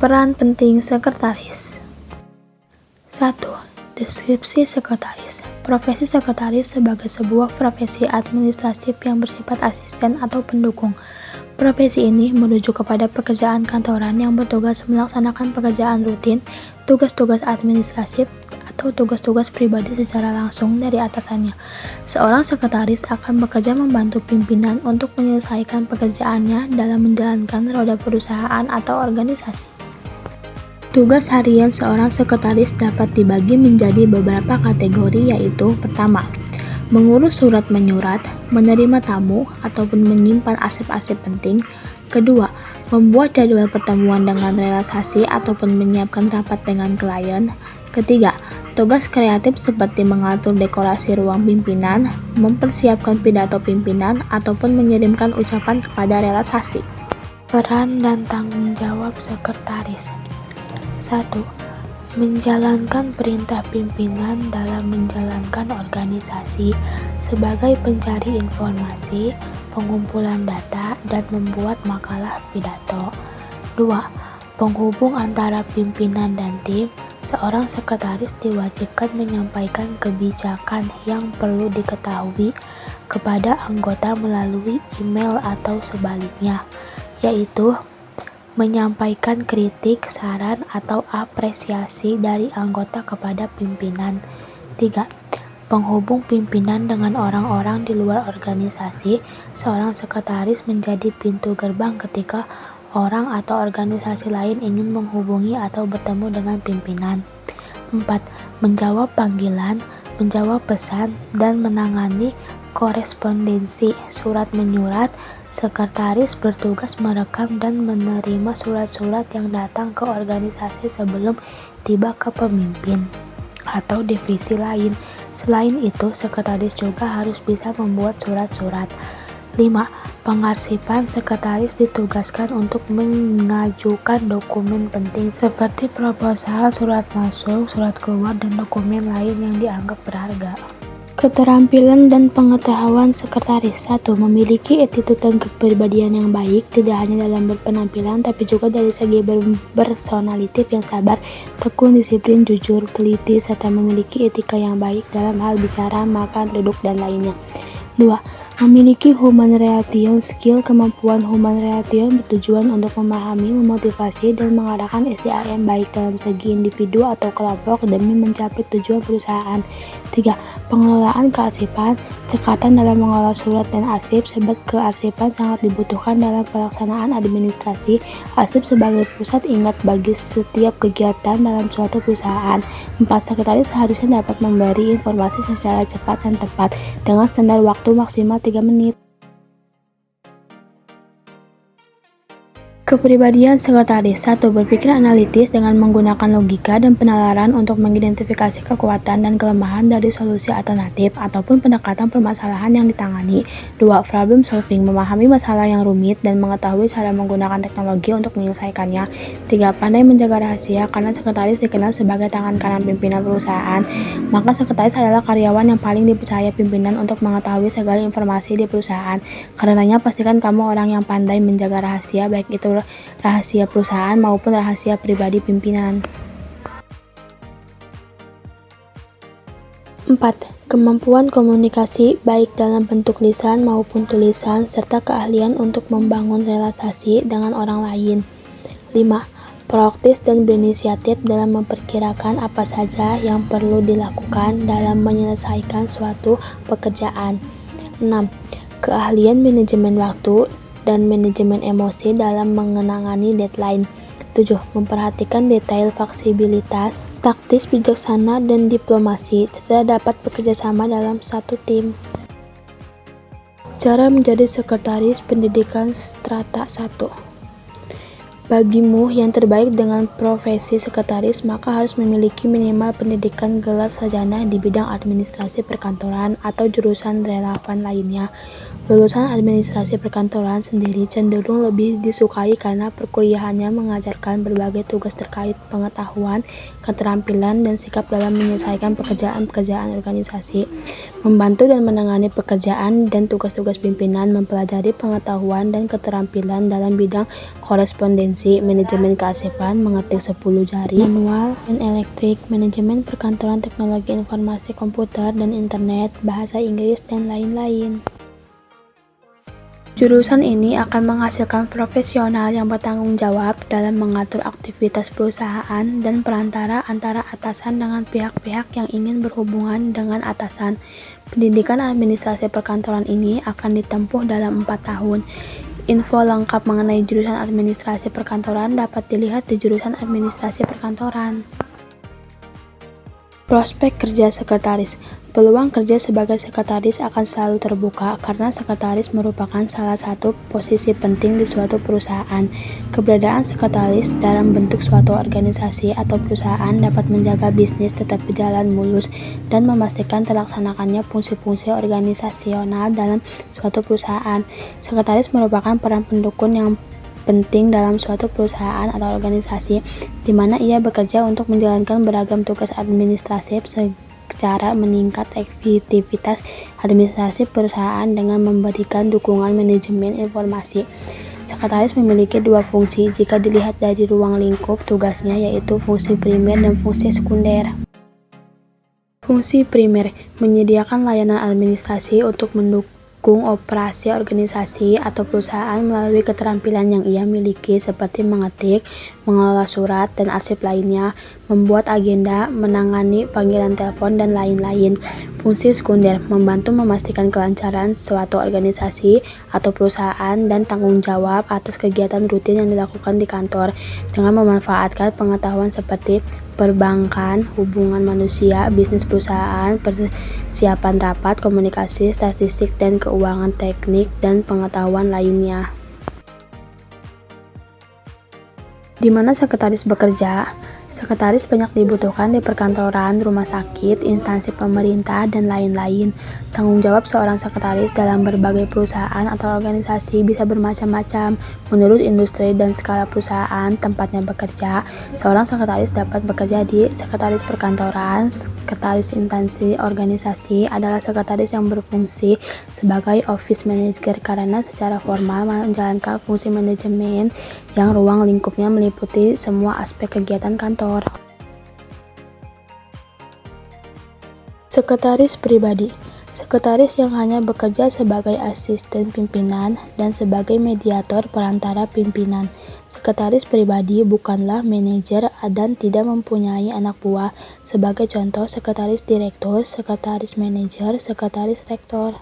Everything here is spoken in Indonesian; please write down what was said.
Peran penting sekretaris. 1. Deskripsi sekretaris. Profesi sekretaris sebagai sebuah profesi administratif yang bersifat asisten atau pendukung. Profesi ini merujuk kepada pekerjaan kantoran yang bertugas melaksanakan pekerjaan rutin, tugas-tugas administratif, atau tugas-tugas pribadi secara langsung dari atasannya. Seorang sekretaris akan bekerja membantu pimpinan untuk menyelesaikan pekerjaannya dalam menjalankan roda perusahaan atau organisasi. Tugas harian seorang sekretaris dapat dibagi menjadi beberapa kategori, yaitu: pertama, mengurus surat menyurat, menerima tamu, ataupun menyimpan arsip-arsip penting. Kedua, membuat jadwal pertemuan dengan relaksasi ataupun menyiapkan rapat dengan klien. Ketiga, tugas kreatif seperti mengatur dekorasi ruang pimpinan, mempersiapkan pidato pimpinan, ataupun mengirimkan ucapan kepada relaksasi. Peran dan tanggung jawab sekretaris. 1. Menjalankan perintah pimpinan dalam menjalankan organisasi sebagai pencari informasi, pengumpulan data, dan membuat makalah pidato. 2. Penghubung antara pimpinan dan tim. Seorang sekretaris diwajibkan menyampaikan kebijakan yang perlu diketahui kepada anggota melalui email atau sebaliknya, yaitu menyampaikan kritik, saran, atau apresiasi dari anggota kepada pimpinan. 3. Penghubung pimpinan dengan orang-orang di luar organisasi. Seorang sekretaris menjadi pintu gerbang ketika orang atau organisasi lain ingin menghubungi atau bertemu dengan pimpinan. 4. Menjawab panggilan, menjawab pesan, dan menangani korespondensi surat menyurat. Sekretaris bertugas merekam dan menerima surat-surat yang datang ke organisasi sebelum tiba ke pemimpin atau divisi lain. Selain itu, sekretaris juga harus bisa membuat surat-surat. 5. Pengarsipan. Sekretaris ditugaskan untuk mengajukan dokumen penting seperti proposal, surat masuk, surat keluar, dan dokumen lain yang dianggap berharga. Keterampilan dan pengetahuan sekretaris. 1. Memiliki attitude dan kepribadian yang baik, tidak hanya dalam berpenampilan, tapi juga dari segi personality yang sabar, tekun, disiplin, jujur, teliti, serta memiliki etika yang baik dalam hal bicara, makan, duduk, dan lainnya. 2. Memiliki human relation skill. Kemampuan human relation bertujuan untuk memahami, memotivasi, dan mengarahkan SDM baik dalam segi individu atau kelompok demi mencapai tujuan perusahaan. 3. Pengelolaan kearsipan. Cekatan dalam mengelola surat dan arsip, sebab kearsipan sangat dibutuhkan dalam pelaksanaan administrasi. Arsip sebagai pusat ingat bagi setiap kegiatan dalam suatu perusahaan. 4. Sekretaris seharusnya dapat memberi informasi secara cepat dan tepat dengan standar waktu maksimal 3 menit. Kepribadian sekretaris. 1. Berpikir analitis dengan menggunakan logika dan penalaran untuk mengidentifikasi kekuatan dan kelemahan dari solusi alternatif ataupun pendekatan permasalahan yang ditangani. 2. Problem solving. Memahami masalah yang rumit dan mengetahui cara menggunakan teknologi untuk menyelesaikannya. 3. Pandai menjaga rahasia. Karena sekretaris dikenal sebagai tangan kanan pimpinan perusahaan, maka sekretaris adalah karyawan yang paling dipercaya pimpinan untuk mengetahui segala informasi di perusahaan. Karenanya pastikan kamu orang yang pandai menjaga rahasia, baik itu rahasia perusahaan maupun rahasia pribadi pimpinan. 4. Kemampuan komunikasi baik dalam bentuk lisan maupun tulisan serta keahlian untuk membangun relasi dengan orang lain. 5. Proaktif dan berinisiatif dalam memperkirakan apa saja yang perlu dilakukan dalam menyelesaikan suatu pekerjaan. 6. Keahlian manajemen waktu dan manajemen emosi dalam mengenangani deadline. 7. Memperhatikan detail, fleksibilitas, taktis, bijaksana, dan diplomasi, serta dapat bekerja sama dalam satu tim. Cara menjadi sekretaris pendidikan strata 1. Bagimu yang terbaik dengan profesi sekretaris, maka harus memiliki minimal pendidikan gelar sarjana di bidang administrasi perkantoran atau jurusan relevan lainnya. Lulusan administrasi perkantoran sendiri cenderung lebih disukai karena perkuliahannya mengajarkan berbagai tugas terkait pengetahuan, keterampilan, dan sikap dalam menyelesaikan pekerjaan-pekerjaan organisasi, membantu dan menangani pekerjaan dan tugas-tugas pimpinan, mempelajari pengetahuan dan keterampilan dalam bidang korespondensi, akuntansi, manajemen kearsipan, mengetik 10 jari, manual dan elektrik, manajemen perkantoran, teknologi informasi komputer dan internet, bahasa Inggris, dan lain-lain. Jurusan ini akan menghasilkan profesional yang bertanggung jawab dalam mengatur aktivitas perusahaan dan perantara antara atasan dengan pihak-pihak yang ingin berhubungan dengan atasan. Pendidikan administrasi perkantoran ini akan ditempuh dalam 4 tahun. Info lengkap mengenai jurusan administrasi perkantoran dapat dilihat di jurusan administrasi perkantoran. Prospek kerja sekretaris. Peluang kerja sebagai sekretaris akan selalu terbuka karena sekretaris merupakan salah satu posisi penting di suatu perusahaan. Keberadaan sekretaris dalam bentuk suatu organisasi atau perusahaan dapat menjaga bisnis tetap berjalan mulus dan memastikan terlaksanakannya fungsi-fungsi organisasional dalam suatu perusahaan. Sekretaris merupakan peran pendukung yang penting dalam suatu perusahaan atau organisasi, di mana ia bekerja untuk menjalankan beragam tugas administratif secara meningkat efektivitas administrasi perusahaan dengan memberikan dukungan manajemen informasi. Sekretaris memiliki 2 fungsi jika dilihat dari ruang lingkup tugasnya, yaitu fungsi primer dan fungsi sekunder. Fungsi primer menyediakan layanan administrasi untuk mendukung operasi organisasi atau perusahaan melalui keterampilan yang ia miliki seperti mengetik, mengelola surat dan arsip lainnya, membuat agenda, menangani panggilan telepon, dan lain-lain. Fungsi sekunder membantu memastikan kelancaran suatu organisasi atau perusahaan dan tanggung jawab atas kegiatan rutin yang dilakukan di kantor dengan memanfaatkan pengetahuan seperti perbankan, hubungan manusia, bisnis perusahaan, persiapan rapat, komunikasi, statistik dan keuangan, teknik, dan pengetahuan lainnya. Di mana sekretaris bekerja? Sekretaris banyak dibutuhkan di perkantoran, rumah sakit, instansi pemerintah, dan lain-lain. Tanggung jawab seorang sekretaris dalam berbagai perusahaan atau organisasi bisa bermacam-macam. Menurut industri dan skala perusahaan tempatnya bekerja, seorang sekretaris dapat bekerja di sekretaris perkantoran. Sekretaris instansi organisasi adalah sekretaris yang berfungsi sebagai office manager karena secara formal menjalankan fungsi manajemen yang ruang lingkupnya meliputi semua aspek kegiatan kantor. Sekretaris pribadi. Sekretaris yang hanya bekerja sebagai asisten pimpinan dan sebagai mediator perantara pimpinan. Sekretaris pribadi bukanlah manajer dan tidak mempunyai anak buah. Sebagai contoh, sekretaris direktur, sekretaris manajer, sekretaris rektor.